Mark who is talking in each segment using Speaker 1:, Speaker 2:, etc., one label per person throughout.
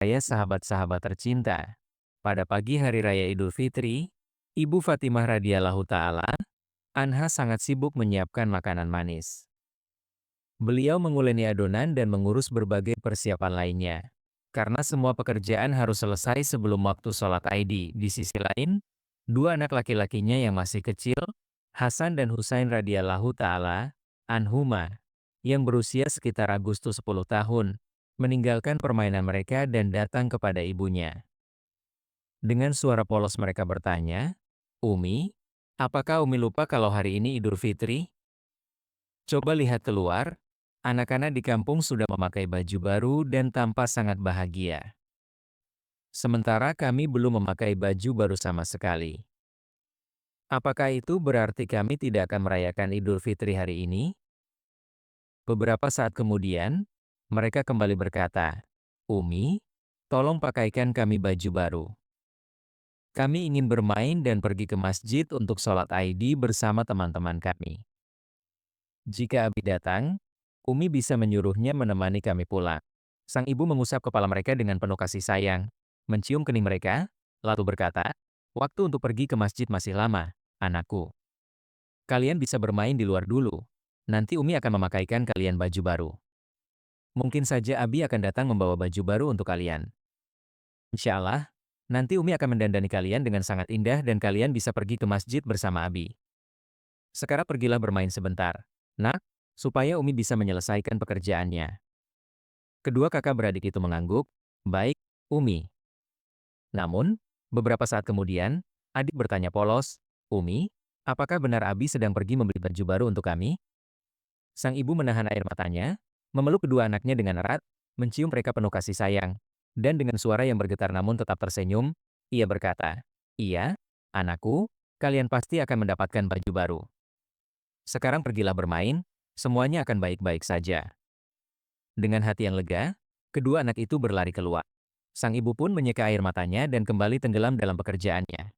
Speaker 1: Raya sahabat-sahabat tercinta. Pada pagi hari raya Idul Fitri, Ibu Fatimah radhiyallahu taala anha sangat sibuk menyiapkan makanan manis. Beliau menguleni adonan dan mengurus berbagai persiapan lainnya. Karena semua pekerjaan harus selesai sebelum waktu sholat Id. Di sisi lain, dua anak laki-lakinya yang masih kecil, Hasan dan Husain radhiyallahu taala anhuma, yang berusia sekitar Agustus 10 tahun, meninggalkan permainan mereka dan datang kepada ibunya. Dengan suara polos mereka bertanya, "Umi, apakah Umi lupa kalau hari ini Idul Fitri? Coba lihat keluar, anak-anak di kampung sudah memakai baju baru dan tampak sangat bahagia. Sementara kami belum memakai baju baru sama sekali. Apakah itu berarti kami tidak akan merayakan Idul Fitri hari ini?" Beberapa saat kemudian, mereka kembali berkata, "Umi, tolong pakaikan kami baju baru. Kami ingin bermain dan pergi ke masjid untuk sholat Id bersama teman-teman kami. Jika Abi datang, Umi bisa menyuruhnya menemani kami pulang." Sang ibu mengusap kepala mereka dengan penuh kasih sayang, mencium kening mereka, lalu berkata, "Waktu untuk pergi ke masjid masih lama, anakku. Kalian bisa bermain di luar dulu. Nanti Umi akan memakaikan kalian baju baru. Mungkin saja Abi akan datang membawa baju baru untuk kalian. Insya Allah, nanti Umi akan mendandani kalian dengan sangat indah dan kalian bisa pergi ke masjid bersama Abi. Sekarang pergilah bermain sebentar, nak, supaya Umi bisa menyelesaikan pekerjaannya." Kedua kakak beradik itu mengangguk, "Baik, Umi." Namun, beberapa saat kemudian, adik bertanya polos, "Umi, apakah benar Abi sedang pergi membeli baju baru untuk kami?" Sang ibu menahan air matanya, memeluk kedua anaknya dengan erat, mencium mereka penuh kasih sayang, dan dengan suara yang bergetar namun tetap tersenyum, ia berkata, "Iya, anakku, kalian pasti akan mendapatkan baju baru. Sekarang pergilah bermain, semuanya akan baik-baik saja." Dengan hati yang lega, kedua anak itu berlari keluar. Sang ibu pun menyeka air matanya dan kembali tenggelam dalam pekerjaannya.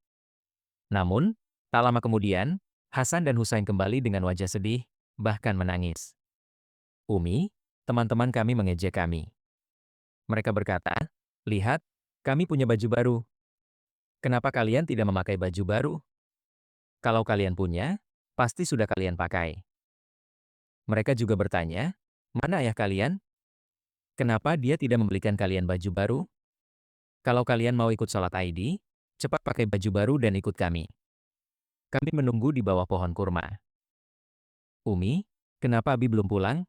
Speaker 1: Namun, tak lama kemudian, Hasan dan Husain kembali dengan wajah sedih, bahkan menangis. "Umi, teman-teman kami mengejek kami. Mereka berkata, 'Lihat, kami punya baju baru. Kenapa kalian tidak memakai baju baru? Kalau kalian punya, pasti sudah kalian pakai.' Mereka juga bertanya, 'Mana ayah kalian? Kenapa dia tidak membelikan kalian baju baru? Kalau kalian mau ikut sholat Id, cepat pakai baju baru dan ikut kami. Kami menunggu di bawah pohon kurma.' 'Umi, kenapa Abi belum pulang?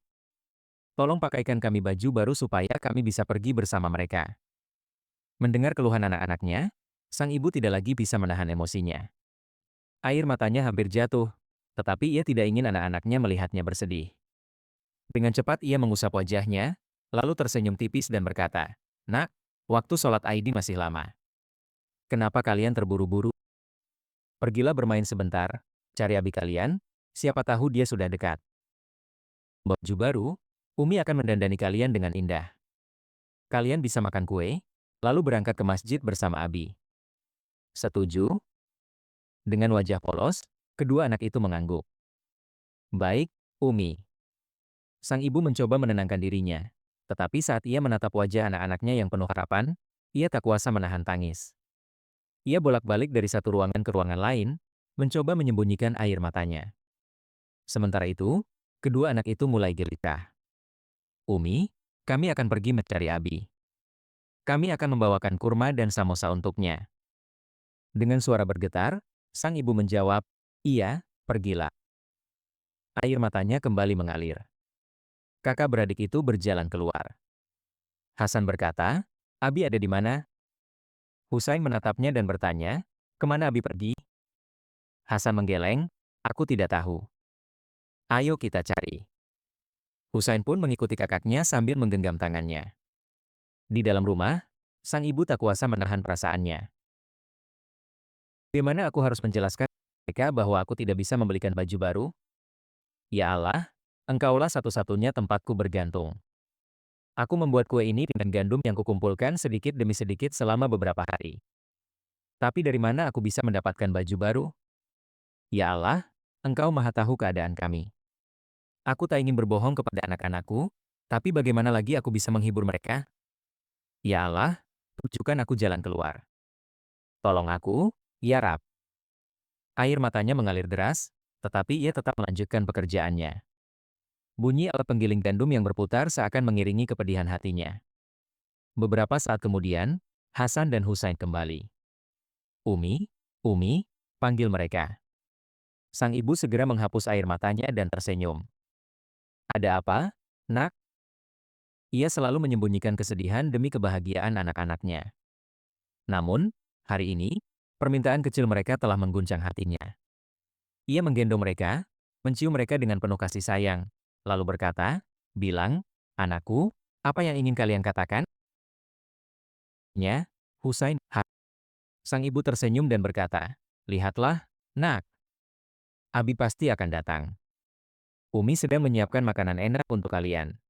Speaker 1: Tolong pakaikan kami baju baru supaya kami bisa pergi bersama mereka.' Mendengar keluhan anak-anaknya, sang ibu tidak lagi bisa menahan emosinya. Air matanya hampir jatuh, tetapi ia tidak ingin anak-anaknya melihatnya bersedih. Dengan cepat ia mengusap wajahnya, lalu tersenyum tipis dan berkata, "Nak, waktu sholat Id masih lama. Kenapa kalian terburu-buru? Pergilah bermain sebentar, cari abi kalian, siapa tahu dia sudah dekat. Baju baru, Umi akan mendandani kalian dengan indah. Kalian bisa makan kue, lalu berangkat ke masjid bersama abi." "Setuju?" Dengan wajah polos, kedua anak itu mengangguk. "Baik, Umi." Sang ibu mencoba menenangkan dirinya. Tetapi saat ia menatap wajah anak-anaknya yang penuh harapan, ia tak kuasa menahan tangis. Ia bolak-balik dari satu ruangan ke ruangan lain, mencoba menyembunyikan air matanya. Sementara itu, kedua anak itu mulai gelisah. "Umi, kami akan pergi mencari Abi. Kami akan membawakan kurma dan samosa untuknya." Dengan suara bergetar, sang ibu menjawab, "Iya, pergilah." Air matanya kembali mengalir. Kakak beradik itu berjalan keluar. Hasan berkata, "Abi ada di mana?" Husain menatapnya dan bertanya, "Kemana Abi pergi?" Hasan menggeleng, "Aku tidak tahu. Ayo kita cari." Husain pun mengikuti kakaknya sambil menggenggam tangannya. Di dalam rumah, sang ibu tak kuasa menahan perasaannya. "Bagaimana aku harus menjelaskan mereka bahwa aku tidak bisa membelikan baju baru? Ya Allah, Engkaulah satu-satunya tempatku bergantung. Aku membuat kue ini dengan gandum yang kukumpulkan sedikit demi sedikit selama beberapa hari. Tapi dari mana aku bisa mendapatkan baju baru? Ya Allah, Engkau Maha Tahu keadaan kami. Aku tak ingin berbohong kepada anak-anakku, tapi bagaimana lagi aku bisa menghibur mereka? Ya Allah, Tunjukkan aku jalan keluar. Tolong aku, ya Rab. Air matanya mengalir deras, tetapi ia tetap melanjutkan pekerjaannya. Bunyi alat penggiling gandum yang berputar seakan mengiringi kepedihan hatinya. Beberapa saat kemudian, Hasan dan Husain kembali. Umi, Umi, panggil mereka. Sang ibu segera menghapus air matanya dan tersenyum. Ada apa, nak? Ia selalu menyembunyikan kesedihan demi kebahagiaan anak-anaknya. Namun, hari ini, permintaan kecil mereka telah mengguncang hatinya. Ia menggendong mereka, mencium mereka dengan penuh kasih sayang, lalu berkata, bilang, anakku, apa yang ingin kalian katakan? Nya, Husain, Sang ibu tersenyum dan berkata, lihatlah, nak, Abi pasti akan datang. Umi sedang menyiapkan makanan enak untuk kalian.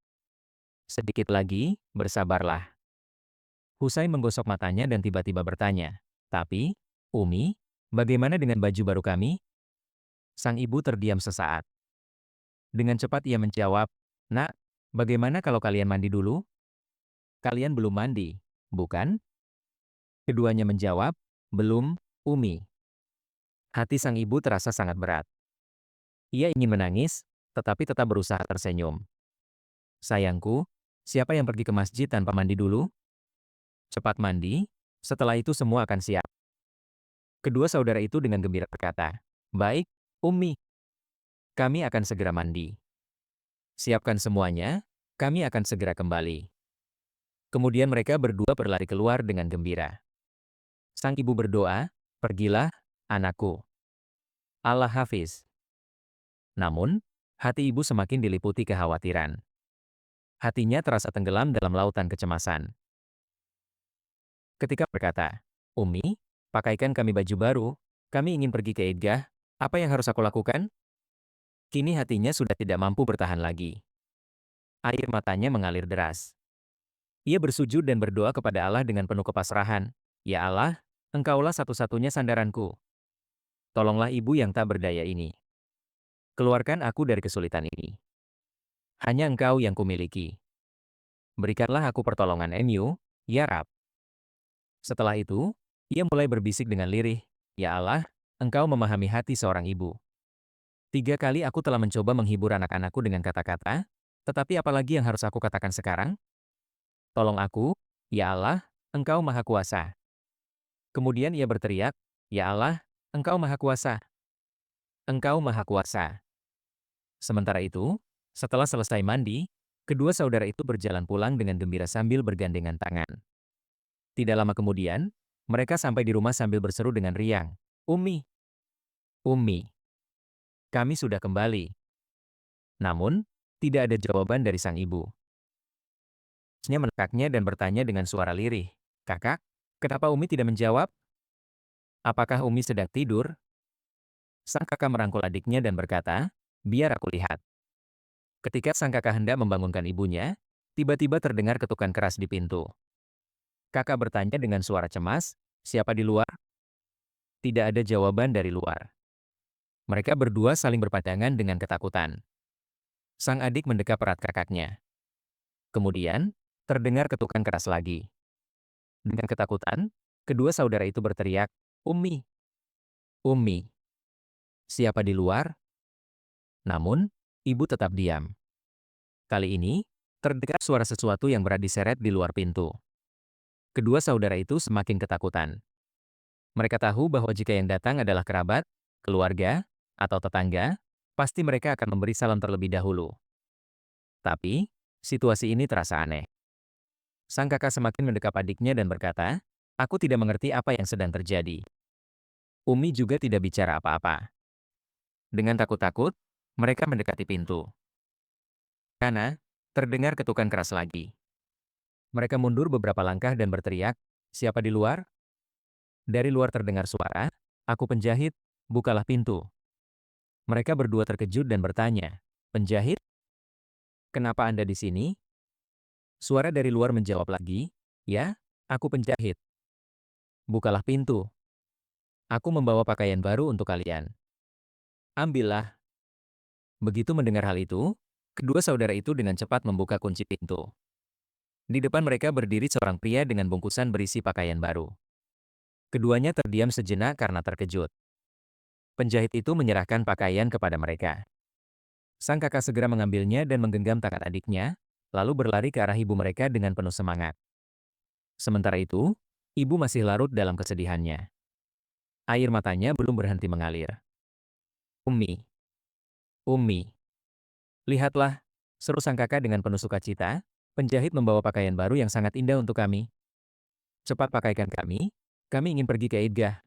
Speaker 1: Sedikit lagi, bersabarlah. Husain menggosok matanya dan tiba-tiba bertanya, tapi, Umi, bagaimana dengan baju baru kami? Sang ibu terdiam sesaat. Dengan cepat ia menjawab, nak, bagaimana kalau kalian mandi dulu? Kalian belum mandi, bukan? Keduanya menjawab, belum, Umi. Hati sang ibu terasa sangat berat. Ia ingin menangis, tetapi tetap berusaha tersenyum. Sayangku, siapa yang pergi ke masjid tanpa mandi dulu? Cepat mandi, setelah itu semua akan siap. Kedua saudara itu dengan gembira berkata, baik, Umi. Kami akan segera mandi. Siapkan semuanya, kami akan segera kembali. Kemudian mereka berdua berlari keluar dengan gembira. Sang ibu berdoa, pergilah, anakku. Allah Hafiz. Namun, hati ibu semakin diliputi kekhawatiran. Hatinya terasa tenggelam dalam lautan kecemasan. Ketika berkata, Umi, pakaikan kami baju baru, kami ingin pergi ke Idgah, apa yang harus aku lakukan? Kini hatinya sudah tidak mampu bertahan lagi. Air matanya mengalir deras. Ia bersujud dan berdoa kepada Allah dengan penuh kepasrahan. Ya Allah, Engkaulah satu-satunya sandaranku. Tolonglah ibu yang tak berdaya ini. Keluarkan aku dari kesulitan ini. Hanya Engkau yang kumiliki. Berikanlah aku pertolongan MU, ya Rab. Setelah itu, ia mulai berbisik dengan lirih, Ya Allah, Engkau memahami hati seorang ibu. 3 kali aku telah mencoba menghibur anak-anakku dengan kata-kata, tetapi apalagi yang harus aku katakan sekarang? Tolong aku, ya Allah, Engkau Maha Kuasa. Kemudian ia berteriak, Ya Allah, Engkau Maha Kuasa. Engkau Maha Kuasa. Sementara itu, setelah selesai mandi, kedua saudara itu berjalan pulang dengan gembira sambil bergandengan tangan. Tidak lama kemudian, mereka sampai di rumah sambil berseru dengan riang, Umi, Umi, kami sudah kembali. Namun, tidak ada jawaban dari sang ibu. Nya menekaknya dan bertanya dengan suara lirih, Kakak, kenapa Umi tidak menjawab? Apakah Umi sedang tidur? Sang kakak merangkul adiknya dan berkata, biar aku lihat. Ketika sang kakak hendak membangunkan ibunya, tiba-tiba terdengar ketukan keras di pintu. Kakak bertanya dengan suara cemas, siapa di luar? Tidak ada jawaban dari luar. Mereka berdua saling berpadangan dengan ketakutan. Sang adik mendekap erat kakaknya. Kemudian, terdengar ketukan keras lagi. Dengan ketakutan, kedua saudara itu berteriak, Umi! Umi! Siapa di luar? Namun, ibu tetap diam. Kali ini, terdengar suara sesuatu yang berat diseret di luar pintu. Kedua saudara itu semakin ketakutan. Mereka tahu bahwa jika yang datang adalah kerabat, keluarga, atau tetangga, pasti mereka akan memberi salam terlebih dahulu. Tapi, situasi ini terasa aneh. Sang kakak semakin mendekap adiknya dan berkata, aku tidak mengerti apa yang sedang terjadi. Umi juga tidak bicara apa-apa. Dengan takut-takut, mereka mendekati pintu. Karena, terdengar ketukan keras lagi. Mereka mundur beberapa langkah dan berteriak, siapa di luar? Dari luar terdengar suara, aku penjahit, bukalah pintu. Mereka berdua terkejut dan bertanya, penjahit? Kenapa Anda di sini? Suara dari luar menjawab lagi, ya, aku penjahit. Bukalah pintu. Aku membawa pakaian baru untuk kalian. Ambillah. Begitu mendengar hal itu, kedua saudara itu dengan cepat membuka kunci pintu. Di depan mereka berdiri seorang pria dengan bungkusan berisi pakaian baru. Keduanya terdiam sejenak karena terkejut. Penjahit itu menyerahkan pakaian kepada mereka. Sang kakak segera mengambilnya dan menggenggam tangan adiknya, lalu berlari ke arah ibu mereka dengan penuh semangat. Sementara itu, ibu masih larut dalam kesedihannya. Air matanya belum berhenti mengalir. Umi, Umi, lihatlah, seru sang kakak dengan penuh sukacita, penjahit membawa pakaian baru yang sangat indah untuk kami. Cepat pakaikan kami ingin pergi ke Idgah.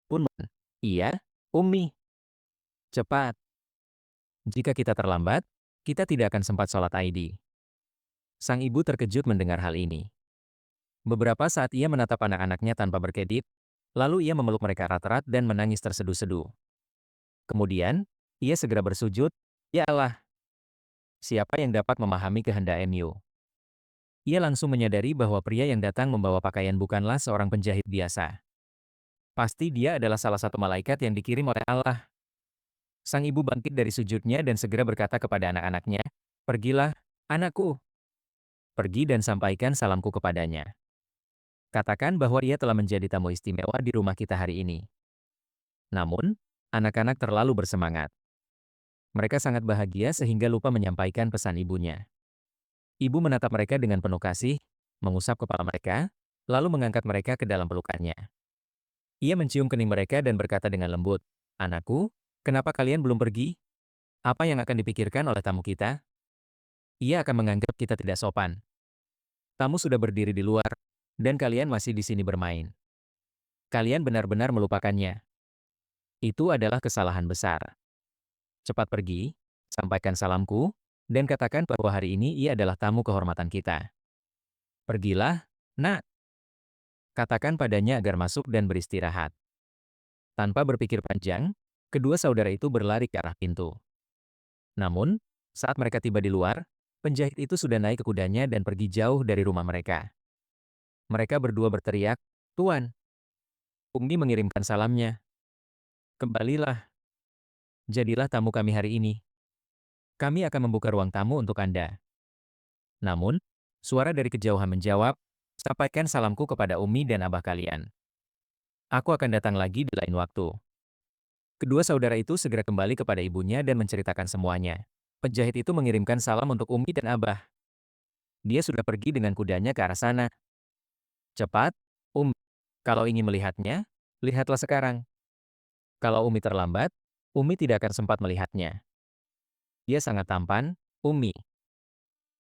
Speaker 1: Punman, iya, Umi, cepat. Jika kita terlambat, kita tidak akan sempat sholat Aidi. Sang ibu terkejut mendengar hal ini. Beberapa saat ia menatap anak-anaknya tanpa berkedip, lalu ia memeluk mereka erat-erat dan menangis terseduh-seduh. Kemudian, ia segera bersujud, "Ya Allah, siapa yang dapat memahami kehendak MU?" Ia langsung menyadari bahwa pria yang datang membawa pakaian bukanlah seorang penjahit biasa. Pasti dia adalah salah satu malaikat yang dikirim oleh Allah. Sang ibu bangkit dari sujudnya dan segera berkata kepada anak-anaknya, "Pergilah, anakku. Pergi dan sampaikan salamku kepadanya. Katakan bahwa ia telah menjadi tamu istimewa di rumah kita hari ini." Namun, anak-anak terlalu bersemangat. Mereka sangat bahagia sehingga lupa menyampaikan pesan ibunya. Ibu menatap mereka dengan penuh kasih, mengusap kepala mereka, lalu mengangkat mereka ke dalam pelukannya. Ia mencium kening mereka dan berkata dengan lembut, "Anakku, kenapa kalian belum pergi? Apa yang akan dipikirkan oleh tamu kita? Ia akan menganggap kita tidak sopan. Tamu sudah berdiri di luar, dan kalian masih di sini bermain. Kalian benar-benar melupakannya. Itu adalah kesalahan besar. Cepat pergi, sampaikan salamku, dan katakan bahwa hari ini ia adalah tamu kehormatan kita. Pergilah, nak. Katakan padanya agar masuk dan beristirahat." Tanpa berpikir panjang, kedua saudara itu berlari ke arah pintu. Namun, saat mereka tiba di luar, penjahit itu sudah naik ke kudanya dan pergi jauh dari rumah mereka. Mereka berdua berteriak, "Tuan, Umi mengirimkan salamnya. Kembalilah, jadilah tamu kami hari ini. Kami akan membuka ruang tamu untuk Anda." Namun, suara dari kejauhan menjawab, "Sampaikan salamku kepada Umi dan abah kalian. Aku akan datang lagi di lain waktu." Kedua saudara itu segera kembali kepada ibunya dan menceritakan semuanya. Penjahit itu mengirimkan salam untuk Umi dan abah. Dia sudah pergi dengan kudanya ke arah sana. Cepat, kalau ingin melihatnya, lihatlah sekarang. Kalau Umi terlambat, Umi tidak akan sempat melihatnya. Dia sangat tampan, Umi.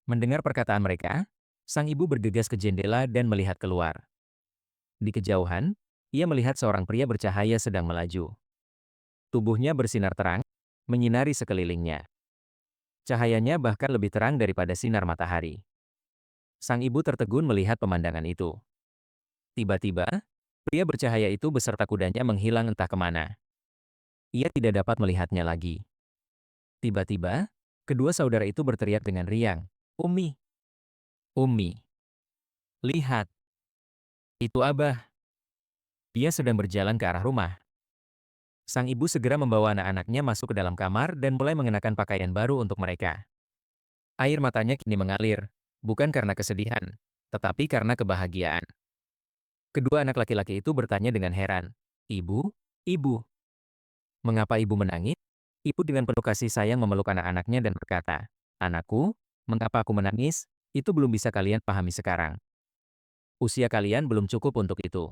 Speaker 1: Mendengar perkataan mereka, sang ibu bergegas ke jendela dan melihat keluar. Di kejauhan, ia melihat seorang pria bercahaya sedang melaju. Tubuhnya bersinar terang, menyinari sekelilingnya. Cahayanya bahkan lebih terang daripada sinar matahari. Sang ibu tertegun melihat pemandangan itu. Tiba-tiba, pria bercahaya itu beserta kudanya menghilang entah kemana. Ia tidak dapat melihatnya lagi. Tiba-tiba, kedua saudara itu berteriak dengan riang, "Umi! Umi! Lihat! Itu Abah! Dia sedang berjalan ke arah rumah." Sang ibu segera membawa anak-anaknya masuk ke dalam kamar dan mulai mengenakan pakaian baru untuk mereka. Air matanya kini mengalir, bukan karena kesedihan, tetapi karena kebahagiaan. Kedua anak laki-laki itu bertanya dengan heran, "Ibu, ibu, mengapa ibu menangis?" Ibu dengan penuh kasih sayang memeluk anak-anaknya dan berkata, "Anakku, mengapa aku menangis? Itu belum bisa kalian pahami sekarang. Usia kalian belum cukup untuk itu.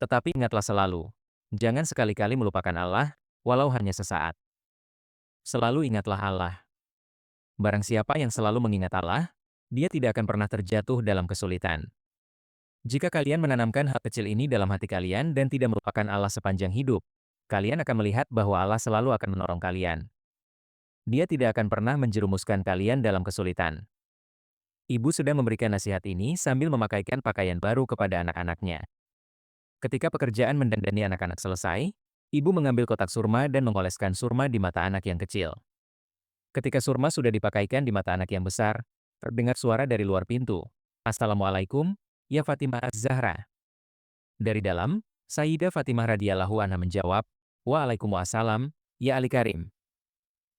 Speaker 1: Tetapi ingatlah selalu, jangan sekali-kali melupakan Allah, walau hanya sesaat. Selalu ingatlah Allah. Barang siapa yang selalu mengingat Allah, dia tidak akan pernah terjatuh dalam kesulitan. Jika kalian menanamkan hal kecil ini dalam hati kalian dan tidak melupakan Allah sepanjang hidup, kalian akan melihat bahwa Allah selalu akan menolong kalian. Dia tidak akan pernah menjerumuskan kalian dalam kesulitan." Ibu sedang memberikan nasihat ini sambil memakaikan pakaian baru kepada anak-anaknya. Ketika pekerjaan mendandani anak-anak selesai, ibu mengambil kotak surma dan mengoleskan surma di mata anak yang kecil. Ketika surma sudah dipakaikan di mata anak yang besar, terdengar suara dari luar pintu. "Assalamualaikum, ya Fatimah Az-Zahra." Dari dalam, Sayyidah Fatimah radhiyallahu anha menjawab, "Waalaikumsalam, ya Ali Karim."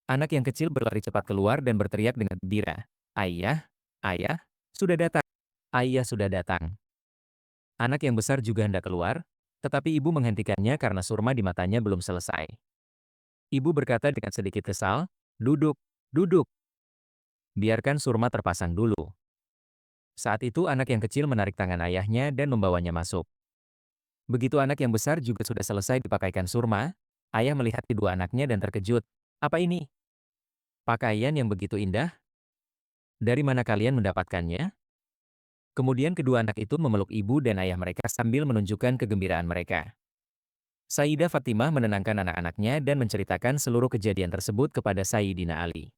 Speaker 1: Anak yang kecil berlari cepat keluar dan berteriak dengan gembira, Ayah, ayah, sudah datang. Ayah sudah datang. Anak yang besar juga hendak keluar, tetapi ibu menghentikannya karena surma di matanya belum selesai. Ibu berkata dengan sedikit kesal, "Duduk, duduk, biarkan surma terpasang dulu." Saat itu anak yang kecil menarik tangan ayahnya dan membawanya masuk. Begitu anak yang besar juga sudah selesai dipakaikan surma, ayah melihat kedua anaknya dan terkejut. "Apa ini? Pakaian yang begitu indah? Dari mana kalian mendapatkannya?" Kemudian kedua anak itu memeluk ibu dan ayah mereka sambil menunjukkan kegembiraan mereka. Sayyidah Fatimah menenangkan anak-anaknya dan menceritakan seluruh kejadian tersebut kepada Sayyidina Ali.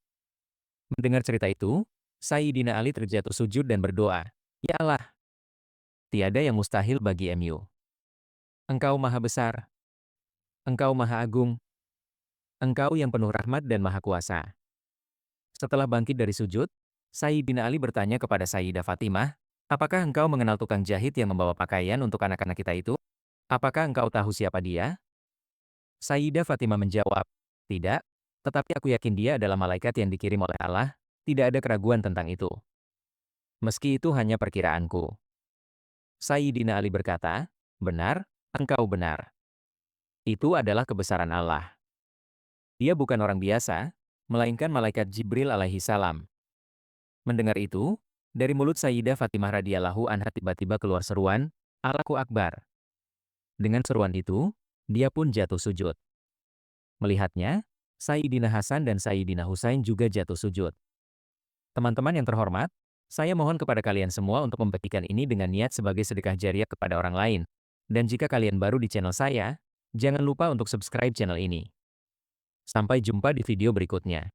Speaker 1: Mendengar cerita itu, Sayyidina Ali terjatuh sujud dan berdoa, "Ya Allah, tiada yang mustahil bagi MU. Engkau maha besar, engkau maha agung, engkau yang penuh rahmat dan maha kuasa." Setelah bangkit dari sujud, Sayyidina Ali bertanya kepada Sayyidah Fatimah, "Apakah engkau mengenal tukang jahit yang membawa pakaian untuk anak-anak kita itu? Apakah engkau tahu siapa dia?" Sayyidah Fatimah menjawab, "Tidak, tetapi aku yakin dia adalah malaikat yang dikirim oleh Allah, tidak ada keraguan tentang itu. Meski itu hanya perkiraanku." Sayyidina Ali berkata, "Benar, engkau benar. Itu adalah kebesaran Allah. Dia bukan orang biasa, melainkan malaikat Jibril alaihi salam." Mendengar itu, dari mulut Sayyidah Fatimah radhiyallahu anha tiba-tiba keluar seruan, "Allahu Akbar." Dengan seruan itu, dia pun jatuh sujud. Melihatnya, Sayyidina Hasan dan Sayyidina Husain juga jatuh sujud. Teman-teman yang terhormat, saya mohon kepada kalian semua untuk membagikan ini dengan niat sebagai sedekah jariah kepada orang lain. Dan jika kalian baru di channel saya, jangan lupa untuk subscribe channel ini. Sampai jumpa di video berikutnya.